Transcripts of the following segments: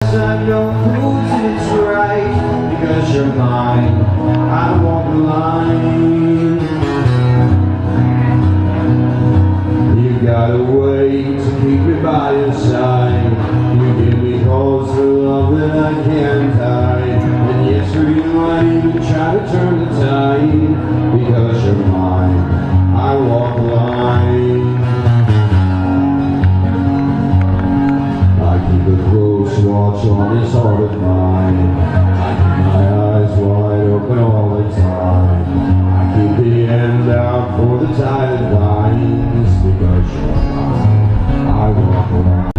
Cause I know who's right, because you're mine, I walk the line. You got a way to keep me by your side. You give me calls for love that I can't hide. And yes, you might even try to turn the tide, because you're mine, I walk the line. I keep a close watch on this heart of mine. I keep my eyes wide open all the time. I keep the end out for the tide that binds, because you're mine, I walk around.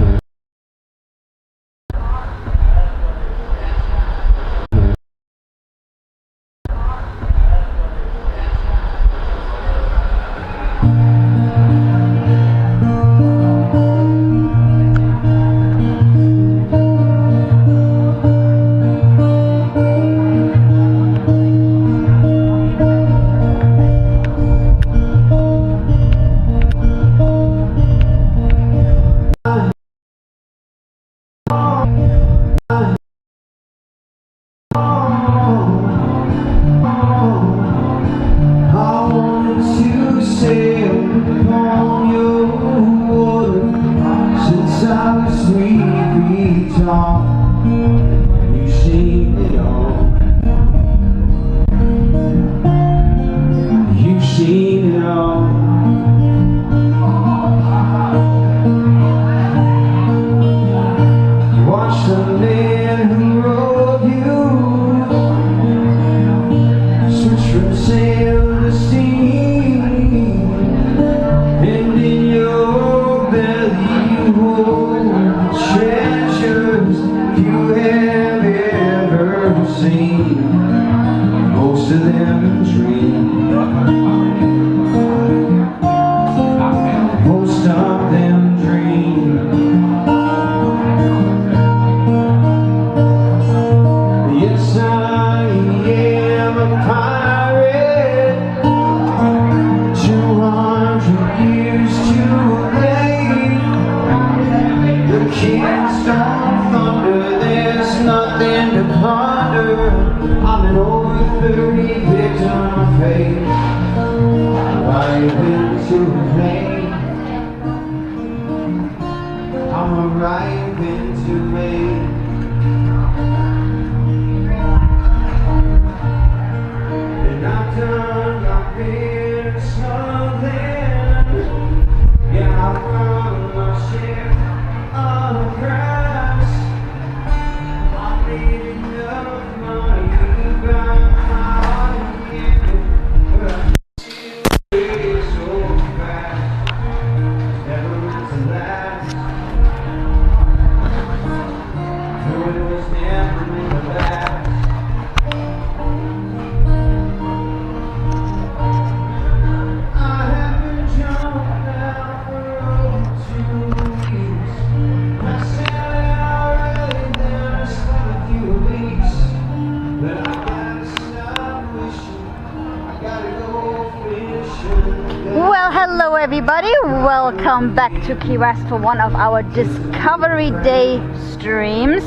Hello everybody, welcome back to Key West for one of our Discovery Day streams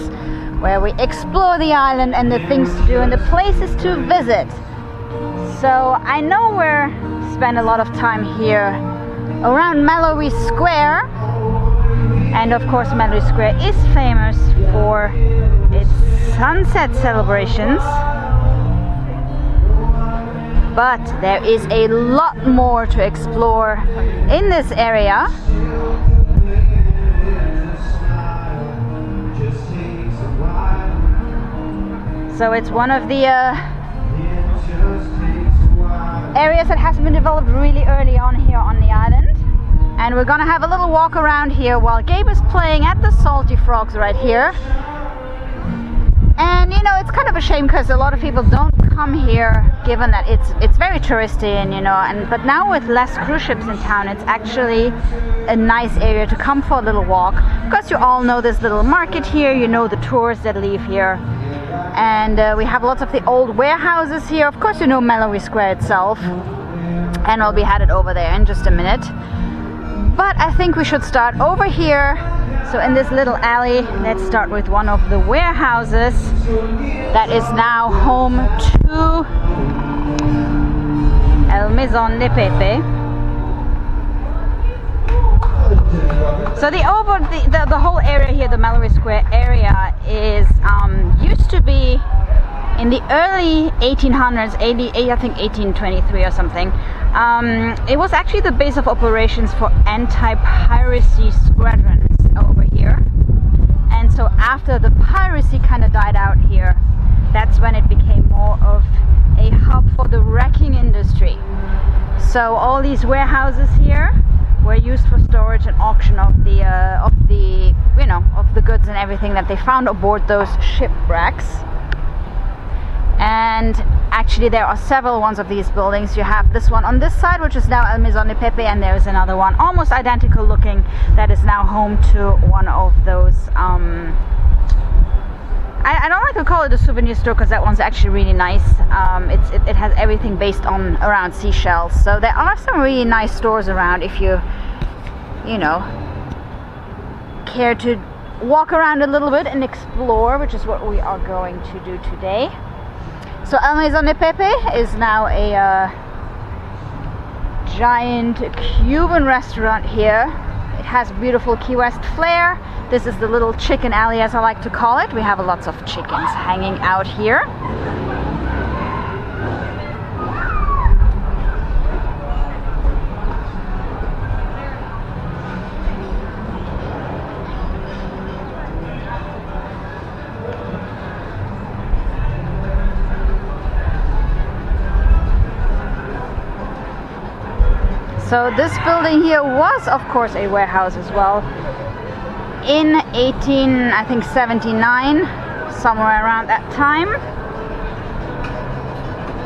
where we explore the island and the things to do and the places to visit. So I know we're spend a lot of time here around Mallory Square, and of course Mallory Square is famous for its sunset celebrations. But there is a lot more to explore in this area. So it's one of the areas that has been developed really early on here on the island. And we're gonna have a little walk around here while Gabe is playing at the Salty Frogs right here. And you know, it's kind of a shame because a lot of people don't come here, given that it's very touristy, and you know, but now with less cruise ships in town, it's actually a nice area to come for a little walk. Because you all know this little market here, you know the tours that leave here, and we have lots of the old warehouses here. Of course, you know Mallory Square itself, and we'll be headed over there in just a minute. But I think we should start over here So in this little alley, let's start with one of the warehouses that is now home to El Maison de Pepe. So the whole area here, the Mallory Square area, is used to be in the early 1800s, I think 1823 or something. It was actually the base of operations for anti-piracy squadrons over here. And so after the piracy kind of died out here, that's when it became more of a hub for the wrecking industry. So all these warehouses here were used for storage and auction of the goods and everything that they found aboard those shipwrecks. And actually there are several ones of these buildings. You have this one on this side, which is now El Maison de Pepe, and there is another one almost identical looking that is now home to one of those I don't like to call it a souvenir store, because that one's actually really nice. It has everything based on around seashells, so there are some really nice stores around if you care to walk around a little bit and explore, which is what we are going to do today. So El Maison de Pepe is now a giant Cuban restaurant here. It has beautiful Key West flair. This is the little chicken alley, as I like to call it. We have lots of chickens hanging out here. So this building here was, of course, a warehouse as well. In 1879, somewhere around that time.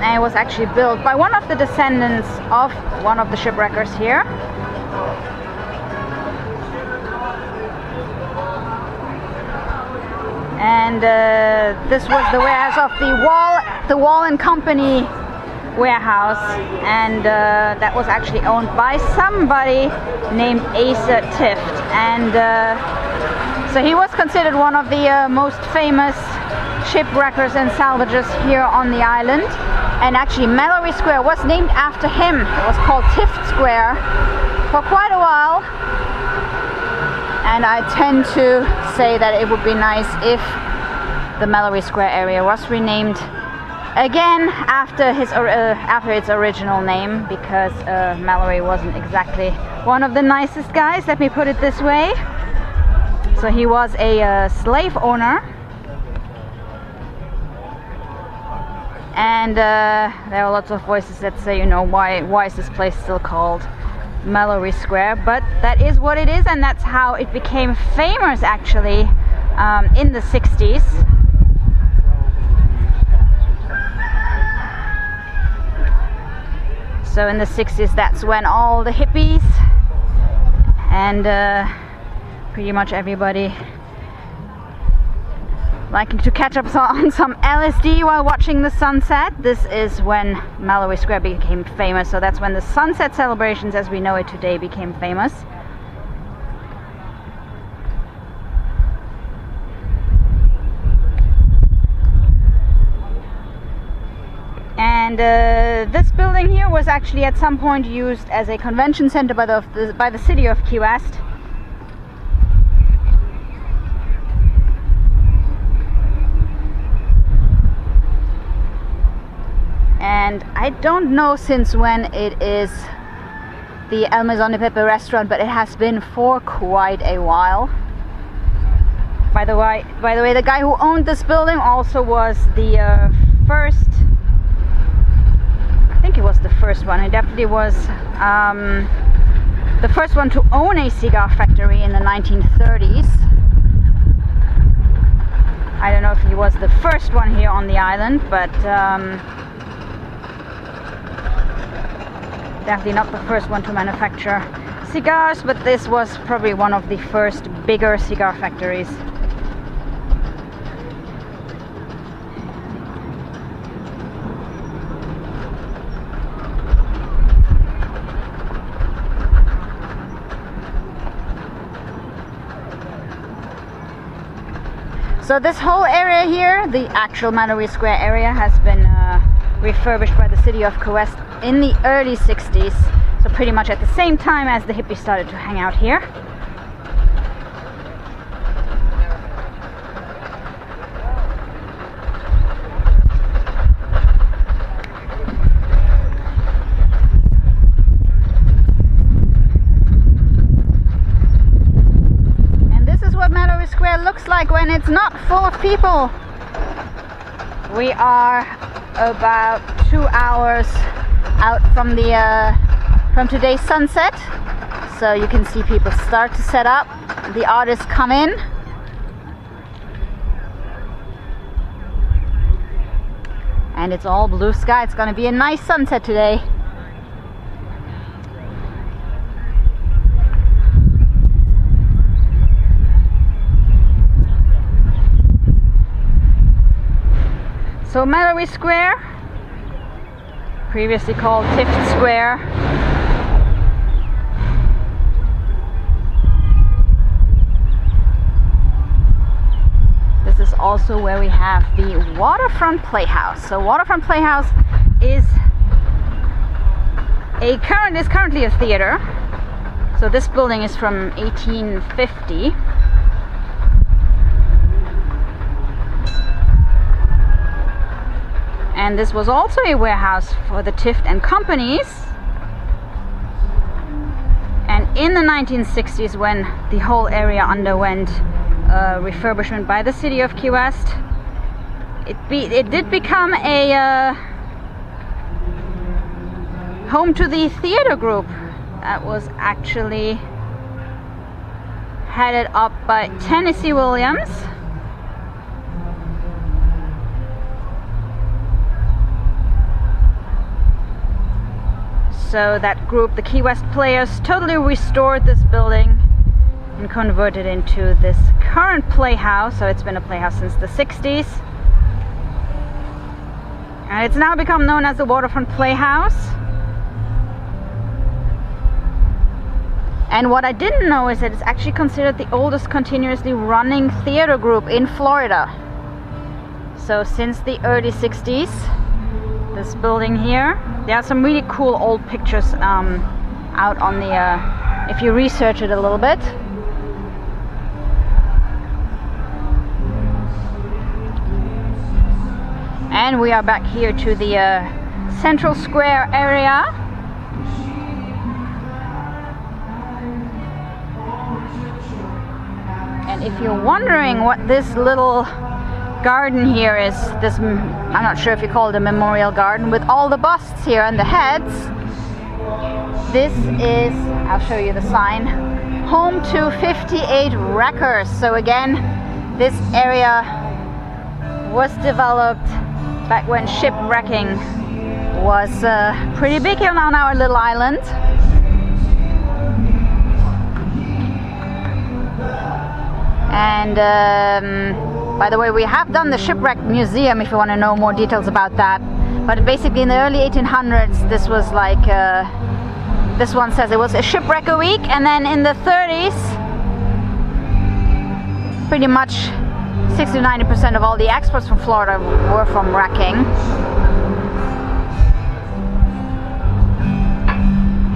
And it was actually built by one of the descendants of one of the shipwreckers here. And this was the warehouse of the Wall and Company warehouse, and that was actually owned by somebody named Asa Tift, and so he was considered one of the most famous shipwreckers and salvagers here on the island. And actually Mallory Square was named after him. It was called Tift Square for quite a while, and I tend to say that it would be nice if the Mallory Square area was renamed again after its original name, because Mallory wasn't exactly one of the nicest guys, let me put it this way. So he was a slave owner, and there are lots of voices that say, why is this place still called Mallory Square? But that is what it is, and that's how it became famous actually in the 60s. So in the 60s, that's when all the hippies and pretty much everybody liking to catch up on some LSD while watching the sunset, this is when Mallory Square became famous. So that's when the sunset celebrations as we know it today became famous. And this building here was actually at some point used as a convention center by the city of Key West. And I don't know since when it is the El Maison de Pepe restaurant, but it has been for quite a while. By the way, the guy who owned this building also was the first. I think it was the first one. He definitely was the first one to own a cigar factory in the 1930s. I don't know if he was the first one here on the island, but definitely not the first one to manufacture cigars, but this was probably one of the first bigger cigar factories. So this whole area here, the actual Mallory Square area, has been refurbished by the city of Key West in the early 60s. So pretty much at the same time as the hippies started to hang out here. Square looks like when it's not full of people. We are about 2 hours out from the from today's sunset, so you can see people start to set up, the artists come in, and it's all blue sky. It's gonna be a nice sunset today. So Mallory Square, previously called Tift Square, this is also where we have the Waterfront Playhouse. So Waterfront Playhouse is currently a theater. So this building is from 1850. And this was also a warehouse for the Tift and Companies. And in the 1960s, when the whole area underwent refurbishment by the city of Key West, it did become a home to the theater group that was actually headed up by Tennessee Williams. So that group, the Key West Players, totally restored this building and converted it into this current playhouse. So it's been a playhouse since the 60s. And it's now become known as the Waterfront Playhouse. And what I didn't know is that it's actually considered the oldest continuously running theater group in Florida. So since the early 60s, this building here, there are some really cool old pictures out on the, if you research it a little bit. And we are back here to the Central Square area. And if you're wondering what this little garden here is, this, I'm not sure if you call it a memorial garden, with all the busts here and the heads, this is, I'll show you the sign, home to 58 wreckers. So again, this area was developed back when shipwrecking was pretty big here on our little island. And by the way, we have done the Shipwreck Museum if you want to know more details about that. But basically in the early 1800s, this was like, this one says it was a shipwreck a week, and then in the 30s, pretty much 60–90% of all the exports from Florida were from wrecking.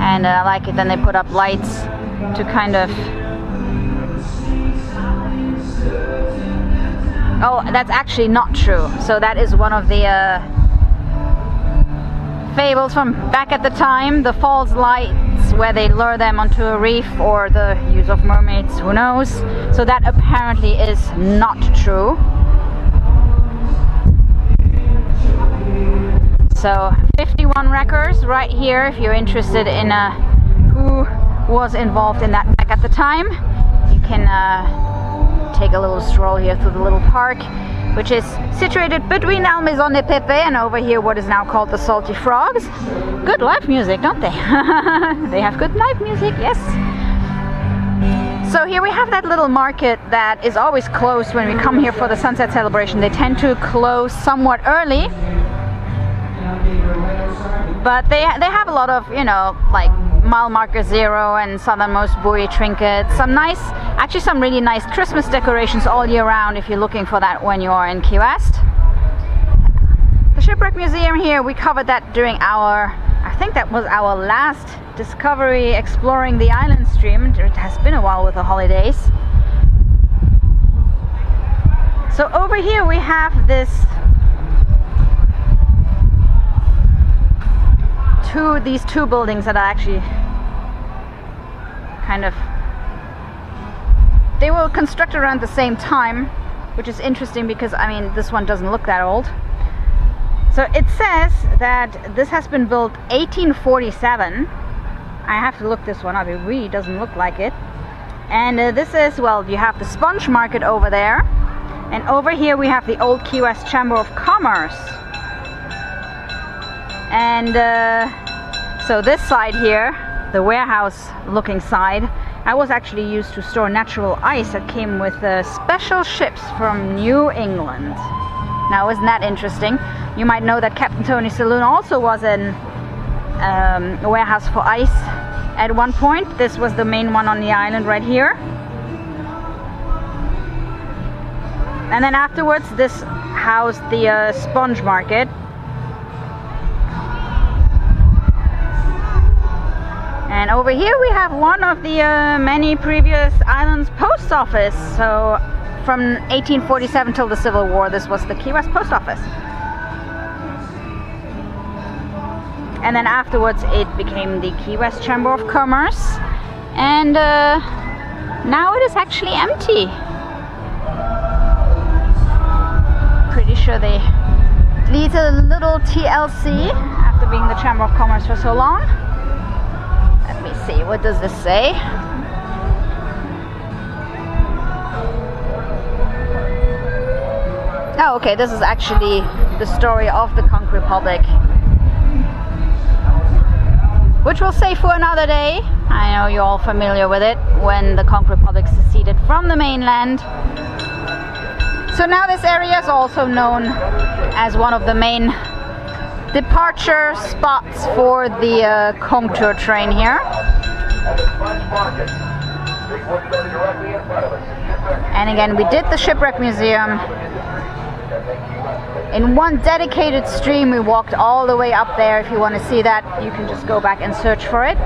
And I like it, then they put up lights to kind of... Oh, that's actually not true. So that is one of the fables from back at the time, the false lights where they lure them onto a reef, or the use of mermaids, who knows. So that apparently is not true. So 51 wreckers right here if you're interested in who was involved in that back at the time. You can take a little stroll here through the little park, which is situated between La Maison de Pepe and over here what is now called the Salty Frogs. Good live music, don't they? They have good live music, yes. So here we have that little market that is always closed when we come here for the sunset celebration. They tend to close somewhat early, but they have a lot of, you know, like mile marker 0 and southernmost buoy trinket. Some really nice Christmas decorations all year round if you're looking for that when you are in Key West. The Shipwreck Museum here, we covered that during I think that was our last discovery exploring the island stream. It has been a while with the holidays. So over here we have these two buildings that are actually they were constructed around the same time, which is interesting because I mean this one doesn't look that old. So it says that this has been built 1847. I have to look this one up, it really doesn't look like it. And this is, well, you have the sponge market over there, and over here we have the old Key West Chamber of Commerce. And so this side here, the warehouse looking side, I was actually used to store natural ice that came with special ships from New England. Now isn't that interesting? You might know that Captain Tony's Saloon also was a warehouse for ice at one point. This was the main one on the island right here. And then afterwards this housed the sponge market. And over here we have one of the many previous islands post office. So from 1847 till the Civil War, this was the Key West post office. And then afterwards it became the Key West Chamber of Commerce, and now it is actually empty. Pretty sure they lead a little TLC after being the Chamber of Commerce for so long. Let me see, what does this say? Oh, okay, this is actually the story of the Conch Republic, which we'll save for another day. I know you're all familiar with it, when the Conch Republic seceded from the mainland. So now this area is also known as one of the main departure spots for the Conch tour train here. And again, we did the Shipwreck Museum. In one dedicated stream, we walked all the way up there. If you want to see that, you can just go back and search for it.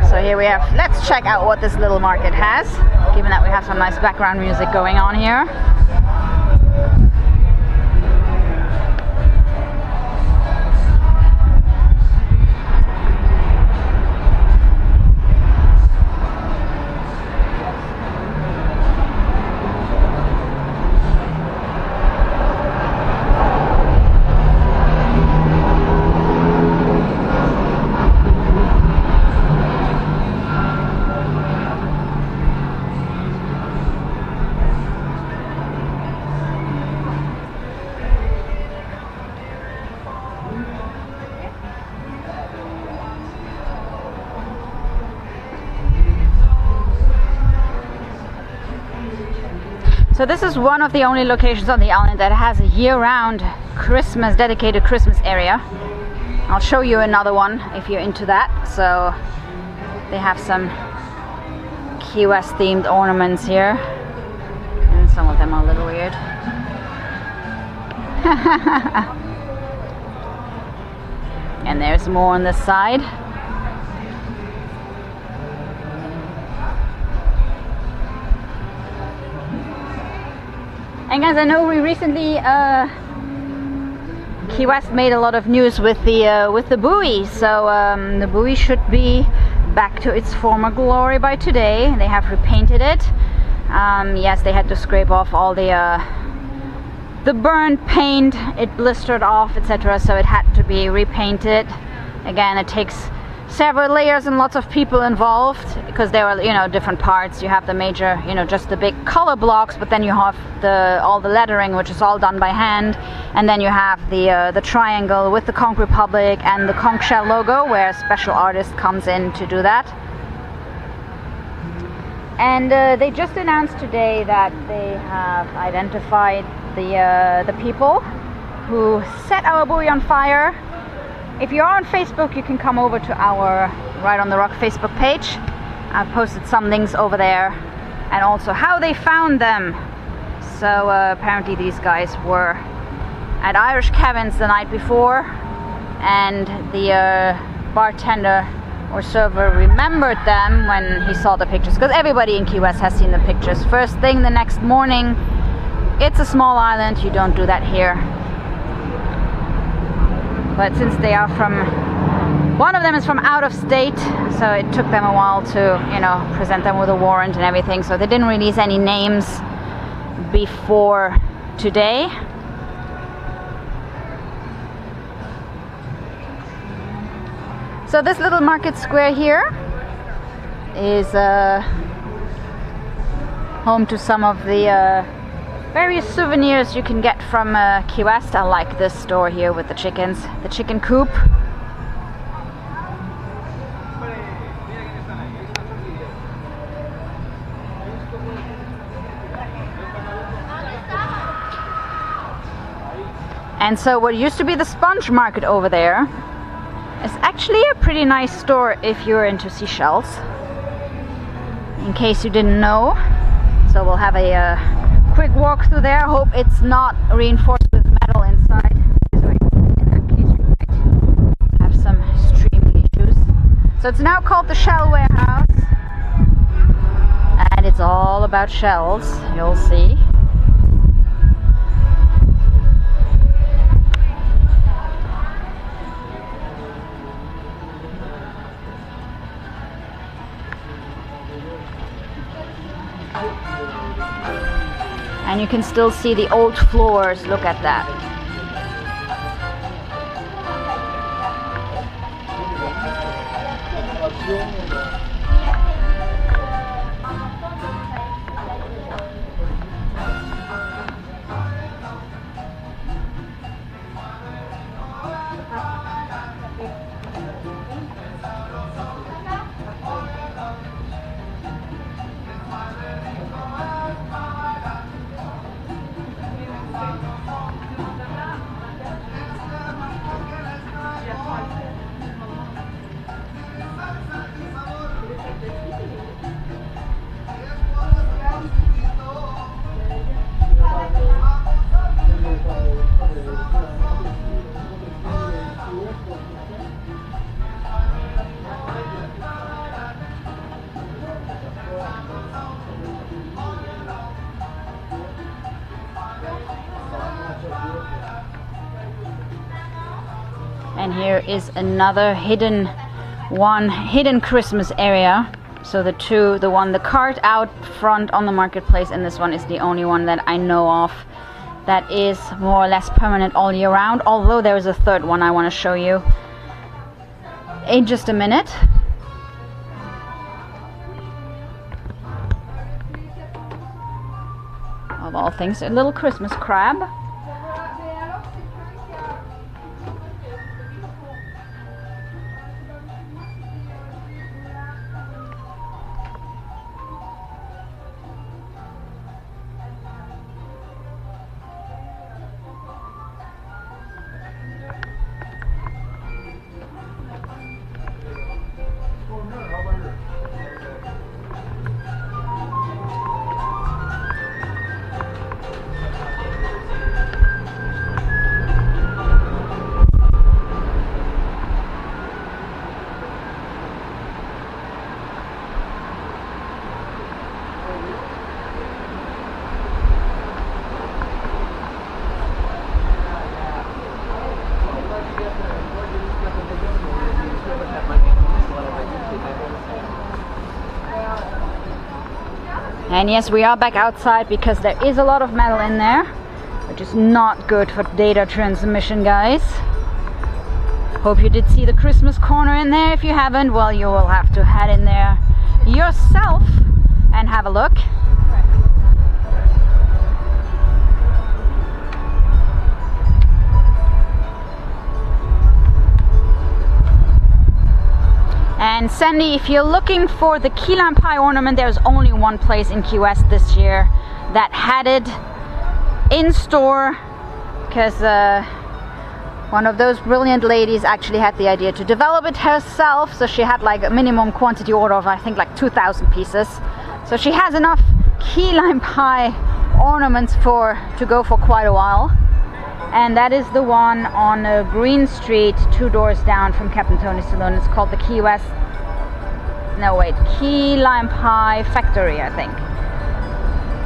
So here we have, let's check out what this little market has, given that we have some nice background music going on here. So this is one of the only locations on the island that has a year-round dedicated Christmas area. I'll show you another one if you're into that. So they have some Key West themed ornaments here, and some of them are a little weird. And there's more on this side. And guys, I know we recently Key West made a lot of news with the buoy. So the buoy should be back to its former glory by today. They have repainted it. Yes, they had to scrape off all the burnt paint. It blistered off, etc. So it had to be repainted. Again, it takes several layers and lots of people involved, because there are, you know, different parts. You have the major, you know, just the big color blocks, but then you have all the lettering, which is all done by hand, and then you have the triangle with the Conch Republic and the conch shell logo, where a special artist comes in to do that. And they just announced today that they have identified the people who set our buoy on fire. If you're on Facebook, you can come over to our Right on the Rock Facebook page. I've posted some links over there, and also how they found them. So apparently these guys were at Irish Cabins the night before, and the bartender or server remembered them when he saw the pictures, because everybody in Key West has seen the pictures. First thing the next morning. It's a small island, you don't do that here. But since they are from, one of them is from out of state, so it took them a while to, you know, present them with a warrant and everything, so they didn't release any names before today. So this little market square here is home to some of the various souvenirs you can get from Key West. I like this store here with the chickens, the chicken coop. And so what used to be the sponge market over there is actually a pretty nice store if you're into seashells, in case you didn't know. So we'll have a quick walk through there. Hope it's not reinforced with metal inside, in that case you might have some streaming issues. So it's now called the Shell Warehouse, and it's all about shells, you'll see. And you can still see the old floors. Look at that. And here is another hidden Christmas area. So the cart out front on the marketplace, and this one is the only one that I know of that is more or less permanent all year round, although there is a third one I want to show you in just a minute. Of all things, a little Christmas crab. And yes, we are back outside because there is a lot of metal in there, which is not good for data transmission, guys. Hope you did see the Christmas corner in there. If you haven't, well, you will have to head in there yourself and have a look. And Sandy, if you're looking for the key lime pie ornament, there's only one place in Key West this year that had it in store, because One of those brilliant ladies actually had the idea to develop it herself, so she had like a minimum quantity order of I think like 2,000 pieces. So she has enough key lime pie ornaments to go for quite a while. And that is the one on Green Street, 2 doors down from Captain Tony's Saloon. It's called the Key Lime Pie Factory, I think.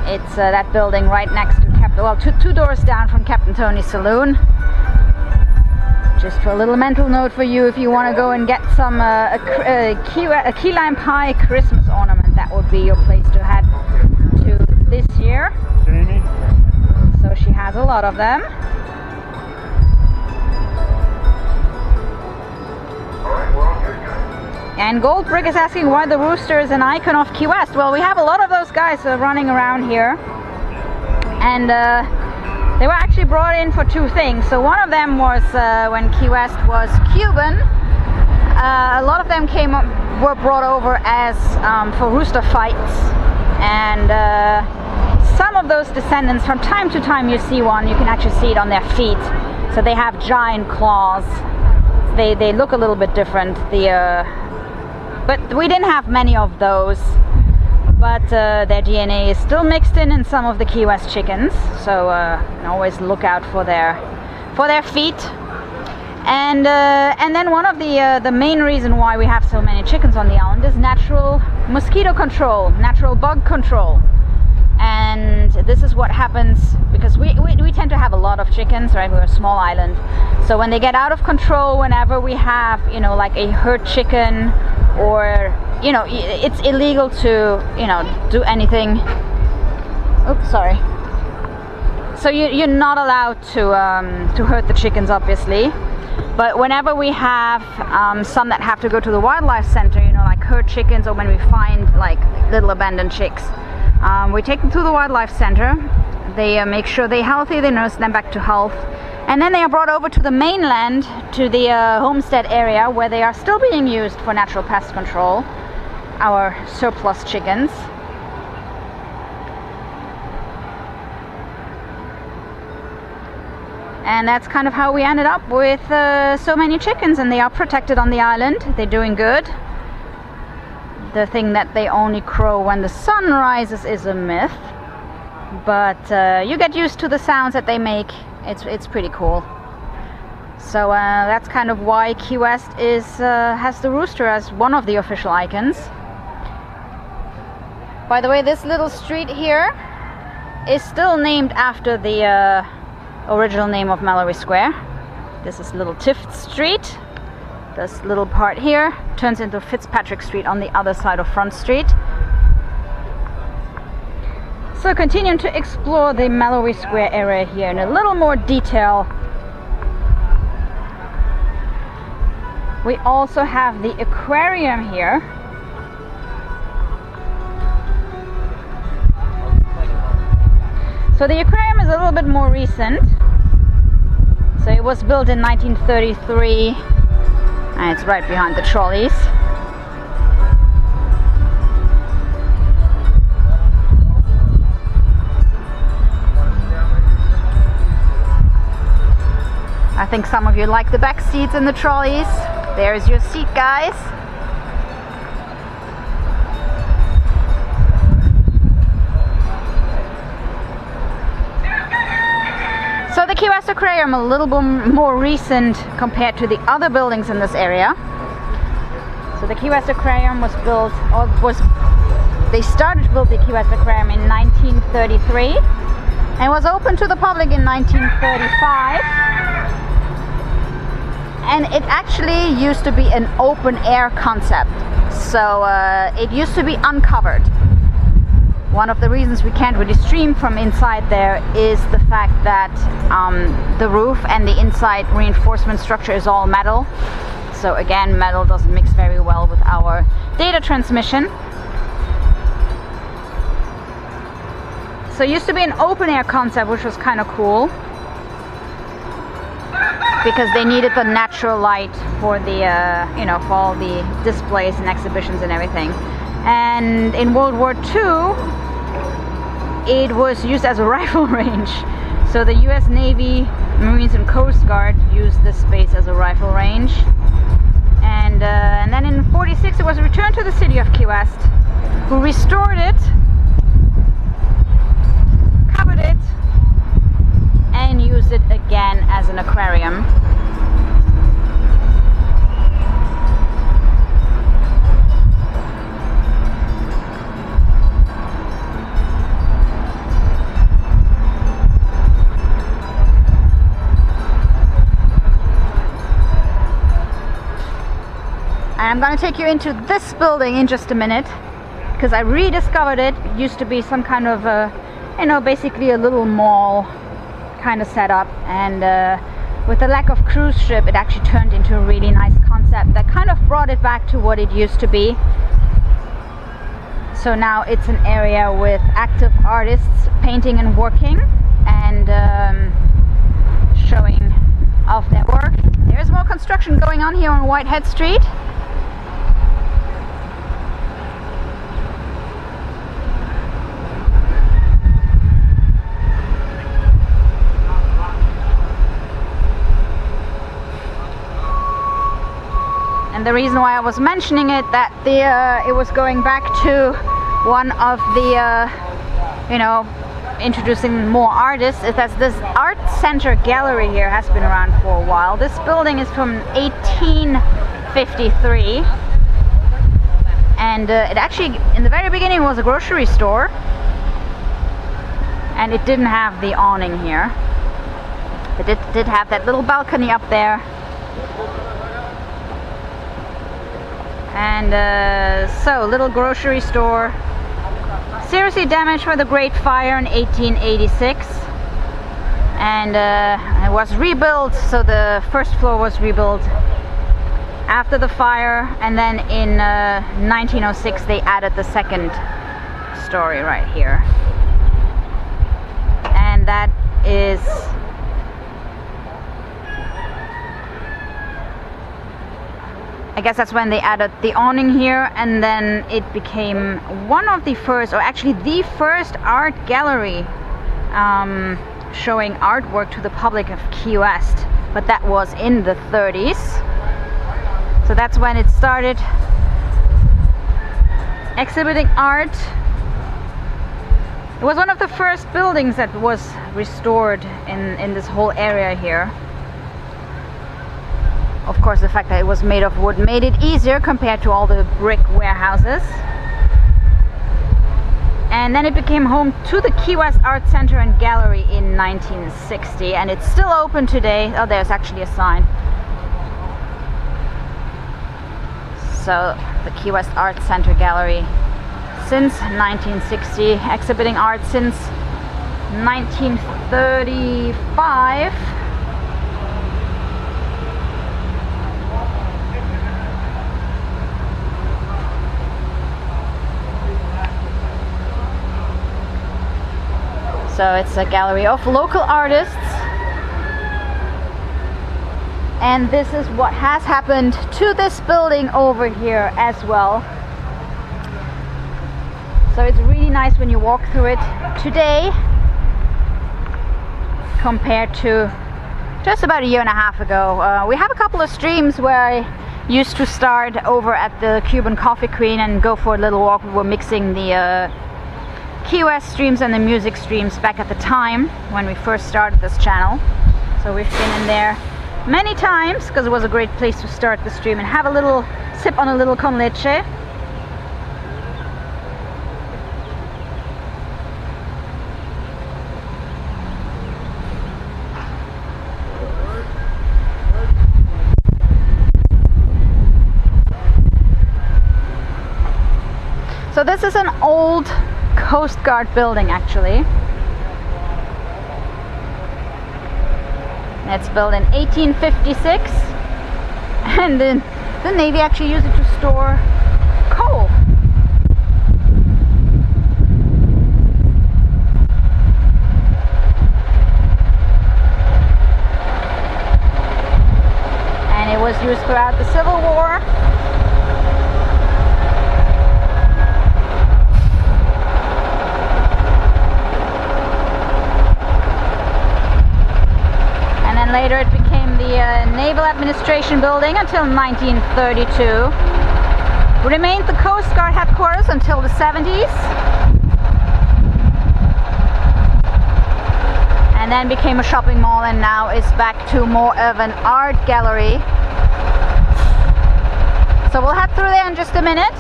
It's that building right next to two doors down from Captain Tony's Saloon. Just for a little mental note for you, if you want to go and get some a key lime pie Christmas ornament, that would be your place to head to this year. Jamie. So she has a lot of them. And Goldbrick is asking why the rooster is an icon of Key West. Well, we have a lot of those guys running around here, and they were actually brought in for 2 things. So one of them was when Key West was Cuban. A lot of them were brought over as for rooster fights, and some of those descendants, from time to time you see one, you can actually see it on their feet. So they have giant claws. They look a little bit different. But we didn't have many of those. But their DNA is still mixed in some of the Key West chickens, so always look out for their feet. And then one of the main reason why we have so many chickens on the island is natural mosquito control, natural bug control. And this is what happens because we tend to have a lot of chickens, right? We're a small island, so when they get out of control, whenever we have like a herd chicken, or it's illegal to do anything. Oops, sorry. So you're not allowed to hurt the chickens, obviously. But whenever we have some that have to go to the wildlife center, like herd chickens, or when we find like little abandoned chicks, we take them to the wildlife center. They make sure they're healthy, they nurse them back to health, and then they are brought over to the mainland, to the homestead area, where they are still being used for natural pest control, our surplus chickens. And that's kind of how we ended up with so many chickens, and they are protected on the island. They're doing good. The thing that they only crow when the sun rises is a myth, but you get used to the sounds that they make. It's pretty cool. So that's kind of why Key West has the rooster as one of the official icons. By the way, this little street here is still named after the original name of Mallory Square. This is Little Tift Street. This little part here turns into Fitzpatrick Street on the other side of Front Street. So continuing to explore the Mallory Square area here in a little more detail. We also have the aquarium here. So the aquarium is a little bit more recent. So it was built in 1933, and it's right behind the trolleys. I think some of you like the back seats in the trolleys. There's your seat, guys. So the Key West Aquarium, a little bit more recent compared to the other buildings in this area. So the Key West Aquarium was built, they started to build the Key West Aquarium in 1933 and was opened to the public in 1935. And it actually used to be an open air concept. So it used to be uncovered. One of the reasons we can't really stream from inside there is the fact that the roof and the inside reinforcement structure is all metal. So again, metal doesn't mix very well with our data transmission. So it used to be an open air concept, which was kind of cool, because they needed the natural light for the for all the displays and exhibitions and everything. And in World War II, it was used as a rifle range. So the US Navy Marines and Coast Guard used this space as a rifle range. And then in '46 it was returned to the city of Key West, who restored it, covered it, and used it again as an aquarium. I'm going to take you into this building in just a minute, because I rediscovered it. It used to be some kind of basically a little mall kind of setup, and with the lack of cruise ship, it actually turned into a really nice concept that kind of brought it back to what it used to be. So now it's an area with active artists painting and working and showing off their work. There's more construction going on here on Whitehead Street. And the reason why I was mentioning it, that it was going back to one of the, introducing more artists, is that this art center gallery here has been around for a while. This building is from 1853, and it actually, in the very beginning, was a grocery store, and it didn't have the awning here. It did have that little balcony up there. And so, little grocery store, seriously damaged by the Great Fire in 1886, and it was rebuilt. So the first floor was rebuilt after the fire, and then in 1906 they added the second story right here, and that is I guess that's when they added the awning here, and then it became one of the first, or actually the first art gallery showing artwork to the public of Key West, but that was in the 30s. So that's when it started exhibiting art. It was one of the first buildings that was restored in this whole area here. Of course, the fact that it was made of wood made it easier compared to all the brick warehouses. And then it became home to the Key West Art Center and Gallery in 1960, and it's still open today. Oh, there's actually a sign. So, the Key West Art Center Gallery since 1960, exhibiting art since 1935. So it's a gallery of local artists, and this is what has happened to this building over here as well. So it's really nice when you walk through it today compared to just about a year and a half ago. We have a couple of streams where I used to start over at the Cuban Coffee Queen and go for a little walk. We were mixing the Key West streams and the music streams back at the time when we first started this channel. So we've been in there many times because it was a great place to start the stream and have a little sip on a little con leche. So this is an old Coast Guard building, actually. It's built in 1856, and then the Navy actually used it to store coal. And it was used throughout the Civil War. administration building until 1932. Remained the Coast Guard headquarters until the 70s. And then became a shopping mall, and now is back to more of an art gallery. So we'll head through there in just a minute.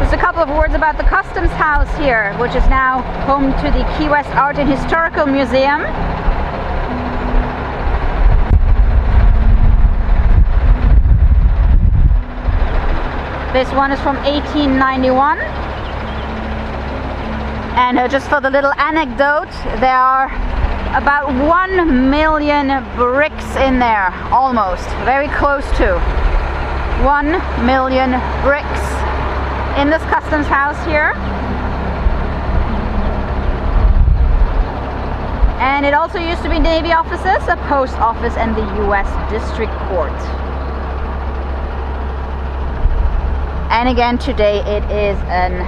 Just a couple of words about the Customs House here, which is now home to the Key West Art and Historical Museum. This one is from 1891. And just for the little anecdote, there are about 1 million bricks in there, almost, very close to 1 million bricks in this Customs House here. And it also used to be Navy offices, a post office, and the US District Court. And again, today it is an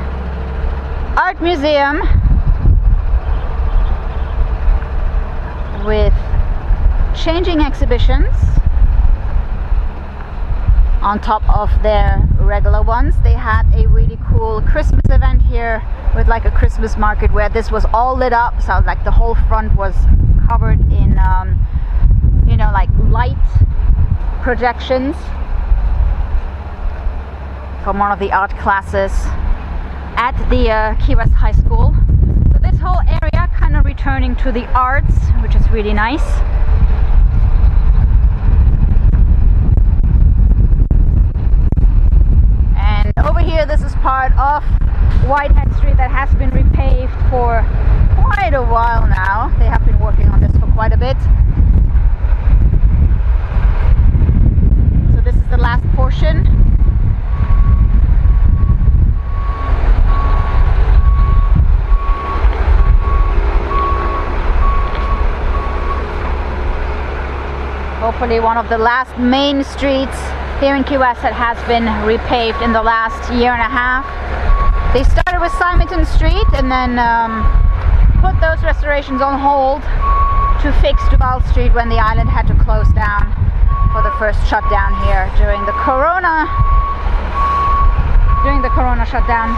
art museum with changing exhibitions on top of their regular ones. They had a really cool Christmas event here with like a Christmas market where this was all lit up, so like the whole front was covered in you know, like light projections from one of the art classes at the Key West High School. So this whole area kind of returning to the arts, which is really nice. And over here, this is part of Whitehead Street that has been repaved for quite a while now. They have been working on this for quite a bit. So this is the last portion. Hopefully one of the last main streets here in Key West that has been repaved in the last year and a half. They started with Simonton Street and then put those restorations on hold to fix Duval Street when the island had to close down for the first shutdown here during the Corona shutdown.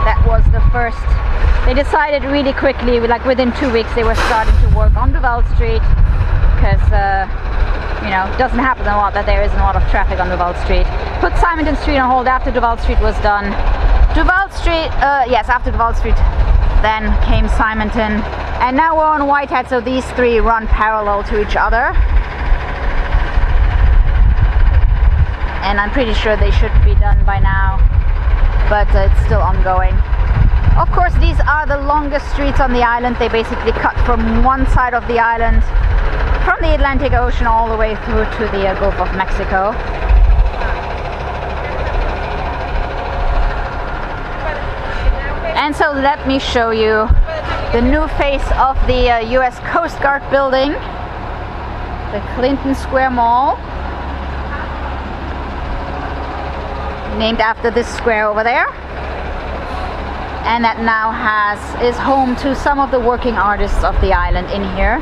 That was the first. They decided really quickly, like within 2 weeks, they were starting to work on Duval Street because you know, it doesn't happen a lot that there isn't a lot of traffic on Duval Street. Put Simonton Street on hold after Duval Street was done. Duval Street, yes, after Duval Street, then came Simonton. And now we're on Whitehead, so these three run parallel to each other. And I'm pretty sure they should be done by now, but it's still ongoing. Of course, these are the longest streets on the island. They basically cut from one side of the island, from the Atlantic Ocean all the way through to the Gulf of Mexico. And so let me show you the new face of the US Coast Guard building, the Clinton Square Mall, named after this square over there. And that now is home to some of the working artists of the island in here.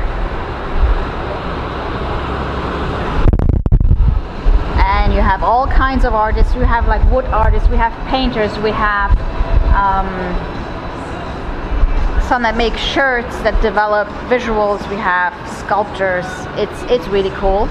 And you have all kinds of artists. We have like wood artists, we have painters, we have some that make shirts, that develop visuals, we have sculptors. It's really cool.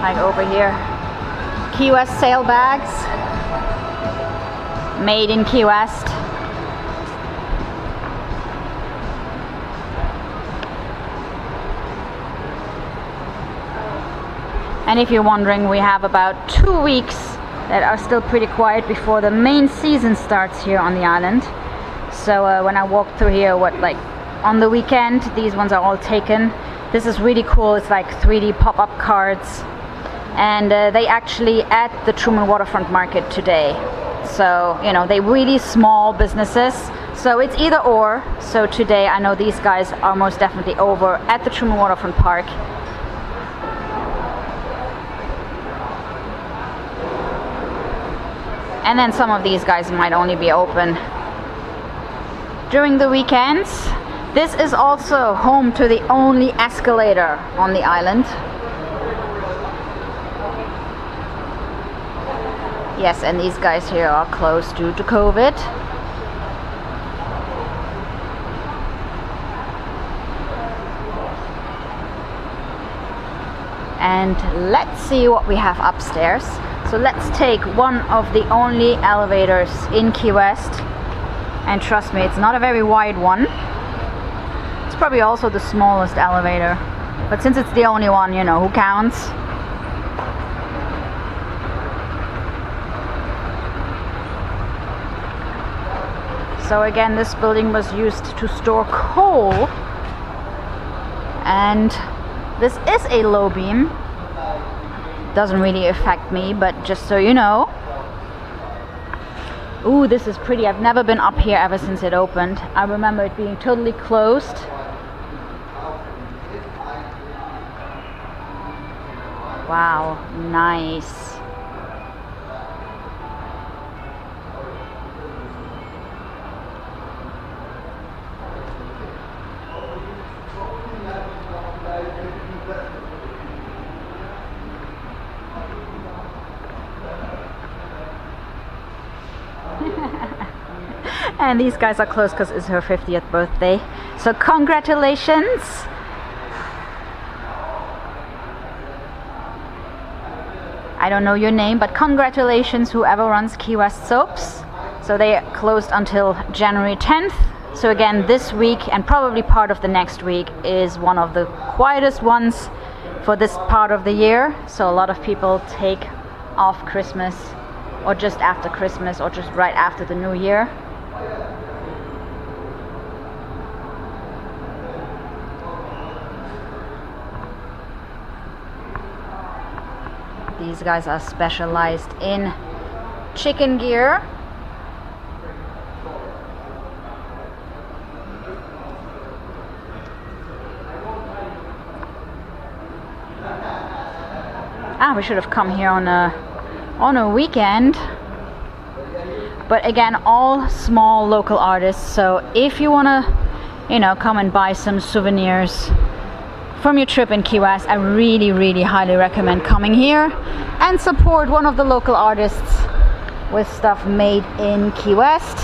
Like over here, Key West sail bags, made in Key West. And if you're wondering, we have about 2 weeks that are still pretty quiet before the main season starts here on the island. So when I walk through here, like on the weekend, these ones are all taken. This is really cool. It's like 3D pop-up cards. And they actually at the Truman Waterfront Market today. So, you know, they're really small businesses. So it's either or. So today I know these guys are most definitely over at the Truman Waterfront Park. And then some of these guys might only be open during the weekends. This is also home to the only escalator on the island. Yes, and these guys here are closed due to COVID. And let's see what we have upstairs. So let's take one of the only elevators in Key West. And trust me, it's not a very wide one. It's probably also the smallest elevator. But since it's the only one, you know, who counts? So again, this building was used to store coal. And this is a low beam. Doesn't really affect me, but just so you know. Ooh, this is pretty. I've never been up here ever since it opened. I remember it being totally closed. Wow, nice. And these guys are close because it's her 50th birthday. So congratulations. I don't know your name, but congratulations whoever runs Key West Soaps. So they are closed until January 10th. So again, this week and probably part of the next week is one of the quietest ones for this part of the year. So a lot of people take off Christmas or just after Christmas or just right after the New Year. These guys are specialized in chicken gear. We should have come here on a weekend. But again, all small local artists. So if you wanna, you know, come and buy some souvenirs from your trip in Key West, I really, really highly recommend coming here and support one of the local artists with stuff made in Key West.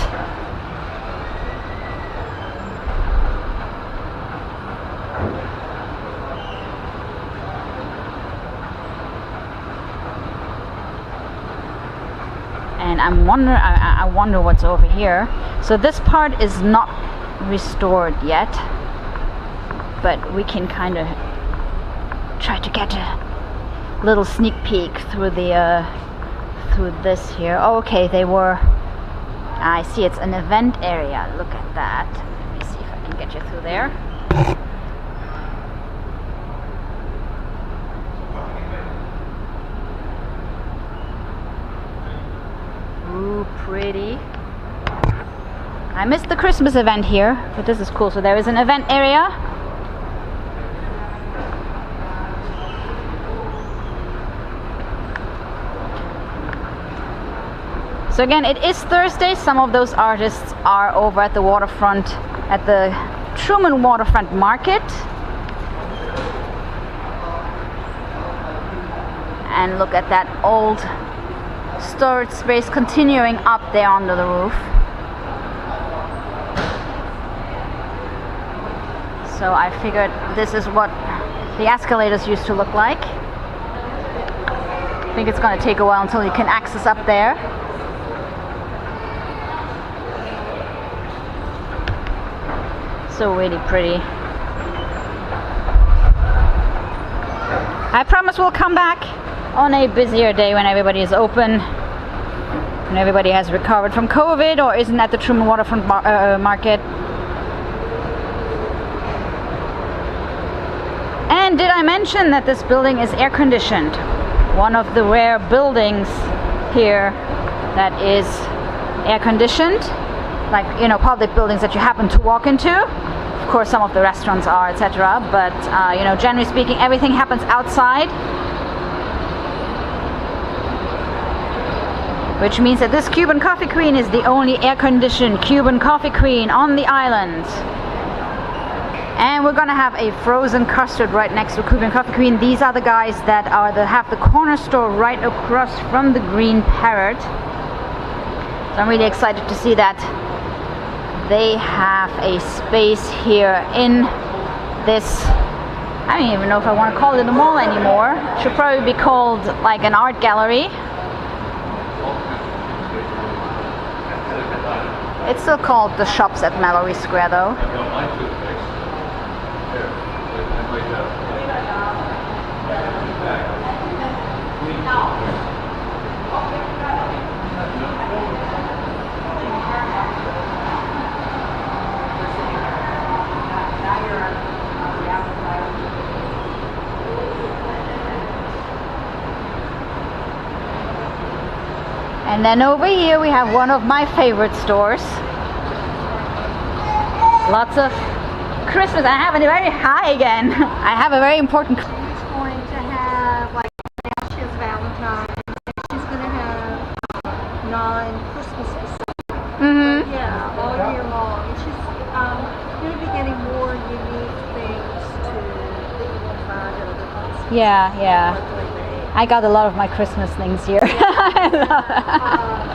And I wonder what's over here. So this part is not restored yet, but we can kind of try to get a little sneak peek through the through this here. Oh, okay, they were. I see, it's an event area. Look at that. Let me see if I can get you through there. Ooh, pretty. I missed the Christmas event here, but this is cool. So there is an event area. So again, it is Thursday. Some of those artists are over at the waterfront, at the Truman Waterfront Market. And look at that old storage space continuing up there under the roof. So I figured this is what the escalators used to look like. I think it's going to take a while until you can access up there. So really pretty. I promise we'll come back on a busier day when everybody is open and everybody has recovered from COVID or isn't at the Truman Waterfront Market. And did I mention that this building is air conditioned? One of the rare buildings here that is air conditioned, like, you know, public buildings that you happen to walk into. Of course, some of the restaurants are, etc. But you know, generally speaking, everything happens outside, which means that this Cuban Coffee Queen is the only air-conditioned Cuban Coffee Queen on the island. And we're gonna have a frozen custard right next to Cuban Coffee Queen. These are the guys that have the corner store right across from the Green Parrot. So I'm really excited to see that they have a space here in this, I don't even know if I want to call it a mall anymore. It should probably be called like an art gallery. It's still called the Shops at Mallory Square though. And then over here we have one of my favorite stores. Lots of Christmas. I have a very high again. I have a very important. She's going to have, like, now she has Valentine's. She's going to have 9 Christmas specific. Yeah, all year long. And she's going to be getting more unique things to that you won't find at other places. Yeah, yeah. Locally made. I got a lot of my Christmas things here. I love it.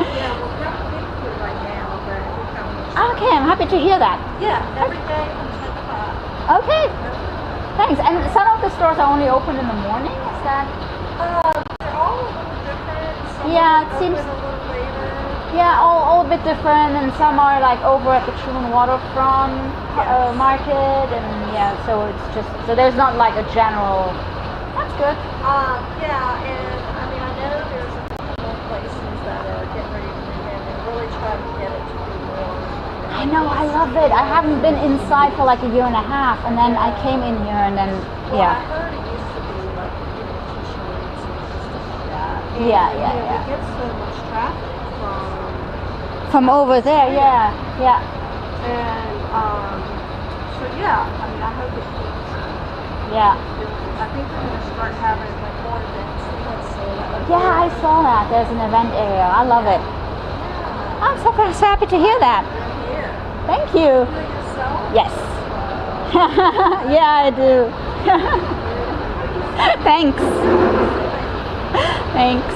Yeah, well, we're not getting to it right now, but we're coming. Okay, I'm happy to hear that. Yeah, every day from 10 to 5. Okay, thanks. And some of the stores are only open in the morning, is that? They're all a little different. Some Yeah, it are seems- open a little later. Yeah, all a bit different, and some are like over at the Truman Waterfront Market, and yeah, so it's just, so there's not like a general, that's good. Yeah, and I mean, I know there's a couple more places that are getting ready to move in and really trying to get it to be more. I know, I love it. I haven't been inside for like a year and a half, and then I came in here, and then, Well, yeah. I heard it used to be like, you know, t-shirts and stuff like that. And, Yeah, you yeah, know, yeah. We get so much traffic From over there, yeah, yeah. and so yeah, I mean, I hope it keeps. Yeah. I think they're going to start having like more events. Let's see. Yeah, I saw that. There's an event area. I love it. I'm so happy to hear that. Here. Thank you. Do it yourself? Yes. Yeah, I do. Thanks. Thanks.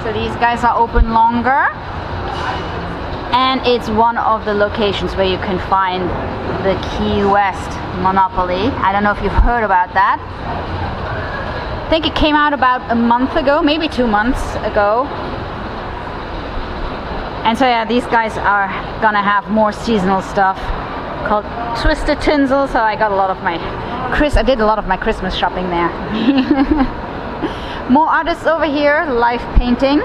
So these guys are open longer. And it's one of the locations where you can find the Key West Monopoly. I don't know if you've heard about that. I think it came out about a month ago, maybe 2 months ago. And so yeah, these guys are gonna have more seasonal stuff called Twisted Tinsel. So I got a lot of my I did a lot of my Christmas shopping there. More artists over here, live painting.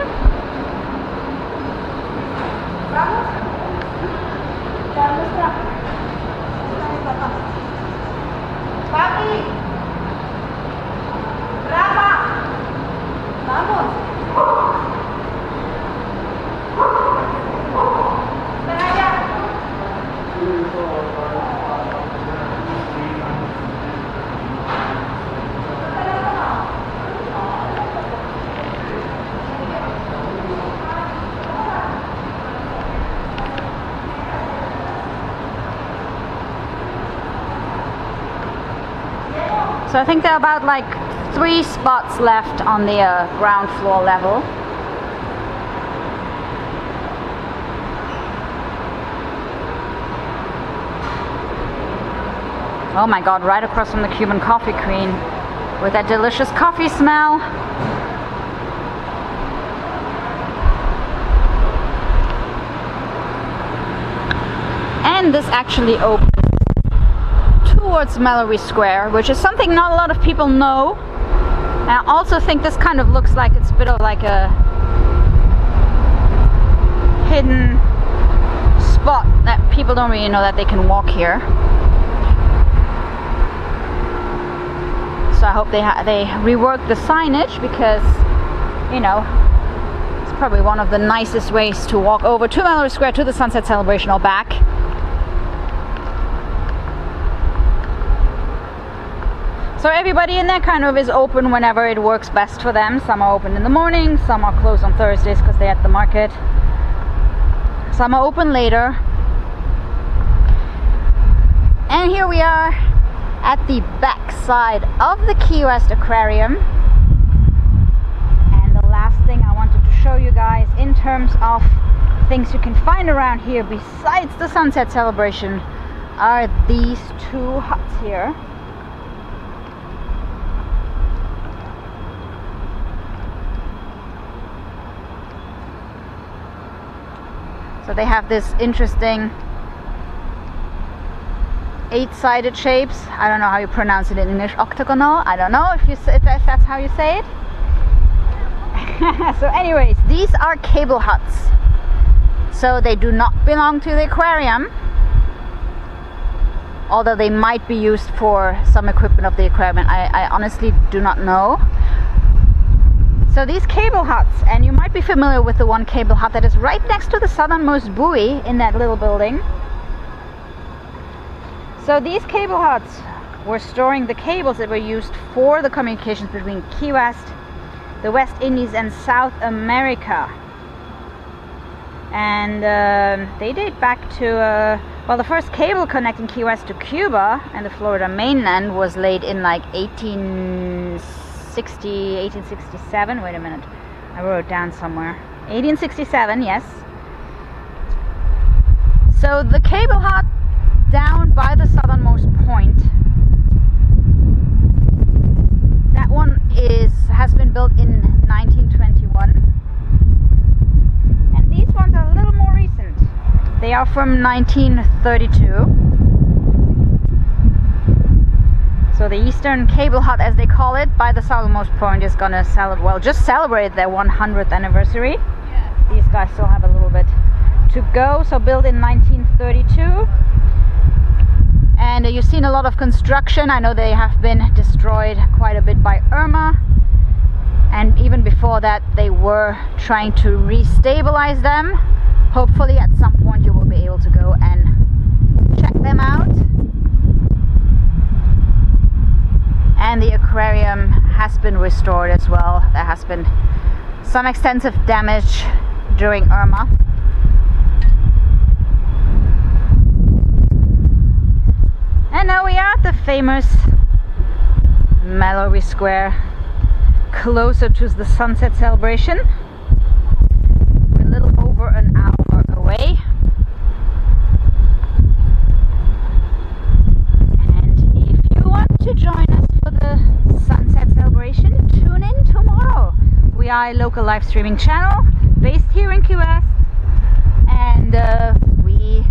Papi, Rafa, vamos. Ven allá. So I think there are about like 3 spots left on the ground floor level. Oh my god, right across from the Cuban Coffee Queen with that delicious coffee smell. And this actually opens towards Mallory Square, which is something not a lot of people know. And I also think this kind of looks like it's a bit of like a hidden spot that people don't really know that they can walk here. So I hope they rework the signage, because, you know, it's probably one of the nicest ways to walk over to Mallory Square to the sunset celebration or back. So everybody in there kind of is open whenever it works best for them. Some are open in the morning, some are closed on Thursdays because they're at the market. Some are open later. And here we are at the back side of the Key West Aquarium. And the last thing I wanted to show you guys in terms of things you can find around here besides the sunset celebration are these two huts here. So they have this interesting 8-sided shapes. I don't know how you pronounce it in English. Octagonal? I don't know if that's how you say it. So anyways, these are cable huts. So they do not belong to the aquarium, although they might be used for some equipment of the aquarium. I honestly do not know. So these cable huts, and you might be familiar with the one cable hut that is right next to the southernmost buoy in that little building. So these cable huts were storing the cables that were used for the communications between Key West, the West Indies and South America. And they date back to, well, the first cable connecting Key West to Cuba and the Florida mainland was laid in like 1867. Wait a minute, I wrote it down somewhere. 1867, yes. So the cable hut down by the southernmost point, that one has been built in 1921, and these ones are a little more recent. They are from 1932. So the Eastern Cable Hut, as they call it, by the southernmost point is gonna just celebrate their 100th anniversary. Yes. These guys still have a little bit to go. So built in 1932. And you've seen a lot of construction. I know they have been destroyed quite a bit by Irma. And even before that, they were trying to re-stabilize them. Hopefully at some point you will be able to go and check them out. And the aquarium has been restored as well. There has been some extensive damage during Irma. And now we are at the famous Mallory Square, closer to the sunset celebration. We're a little over an hour away. And if you want to join us for the sunset celebration, tune in tomorrow. We are a local live streaming channel based here in Key West, and we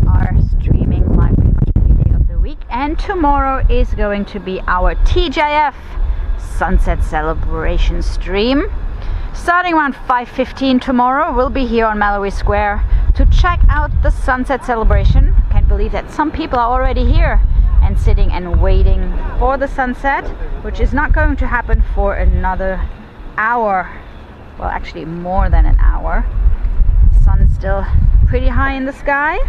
are streaming live every day of the week. And tomorrow is going to be our TGIF sunset celebration stream. Starting around 5:15 tomorrow, we'll be here on Mallory Square to check out the sunset celebration. Can't believe that some people are already here and sitting and waiting for the sunset, which is not going to happen for another hour. Well, actually more than an hour. Sun's still pretty high in the sky.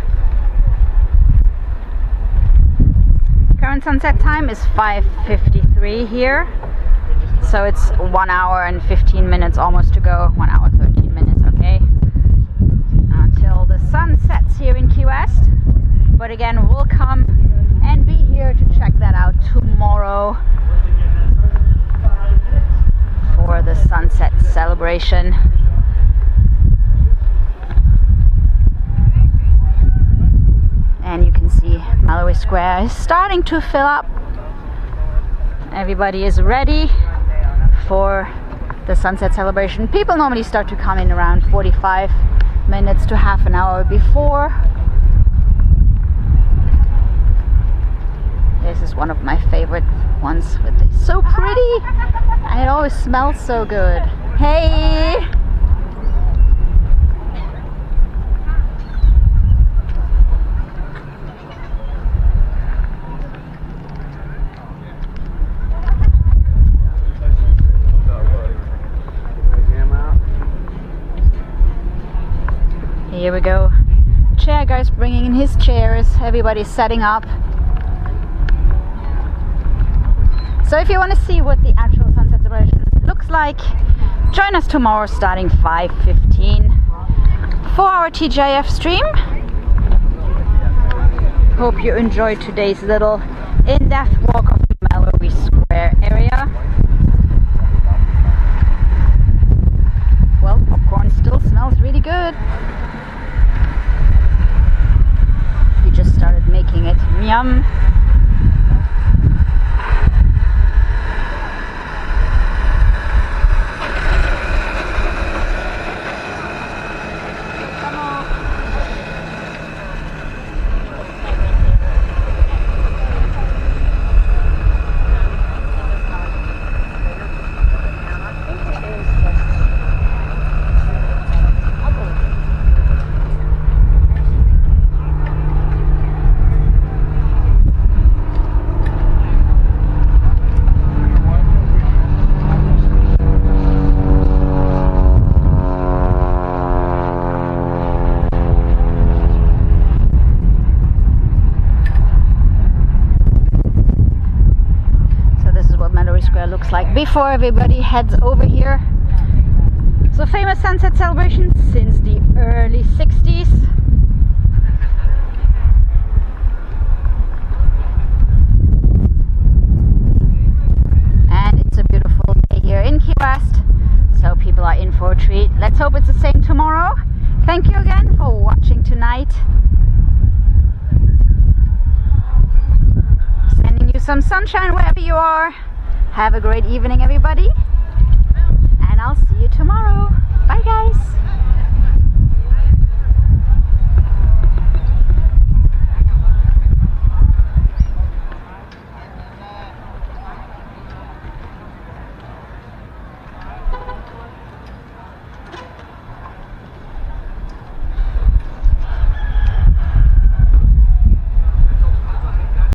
Current sunset time is 5:53 here. So it's 1 hour and 15 minutes almost to go. 1 hour 13 minutes, okay, until the sun sets here in Key West. But again, we'll come and be here to check that out tomorrow for the sunset celebration. And you can see Mallory Square is starting to fill up. Everybody is ready for the sunset celebration. People normally start to come in around 45 minutes to half an hour before. This is one of my favorite ones. It's so pretty and it always smells so good. Hey! Here we go. Chair guy's bringing in his chairs. Everybody's setting up. So if you want to see what the actual sunset celebration looks like, join us tomorrow starting 5:15 for our TGIF stream. Hope you enjoyed today's little in-depth walk of the Mallory Square area. Well, popcorn still smells really good. He just started making it. Yum. Looks like before everybody heads over here. So famous sunset celebration since the early 60s. And it's a beautiful day here in Key West, so people are in for a treat. Let's hope it's the same tomorrow. Thank you again for watching tonight. Sending you some sunshine wherever you are. Have a great evening, everybody, and I'll see you tomorrow. Bye, guys.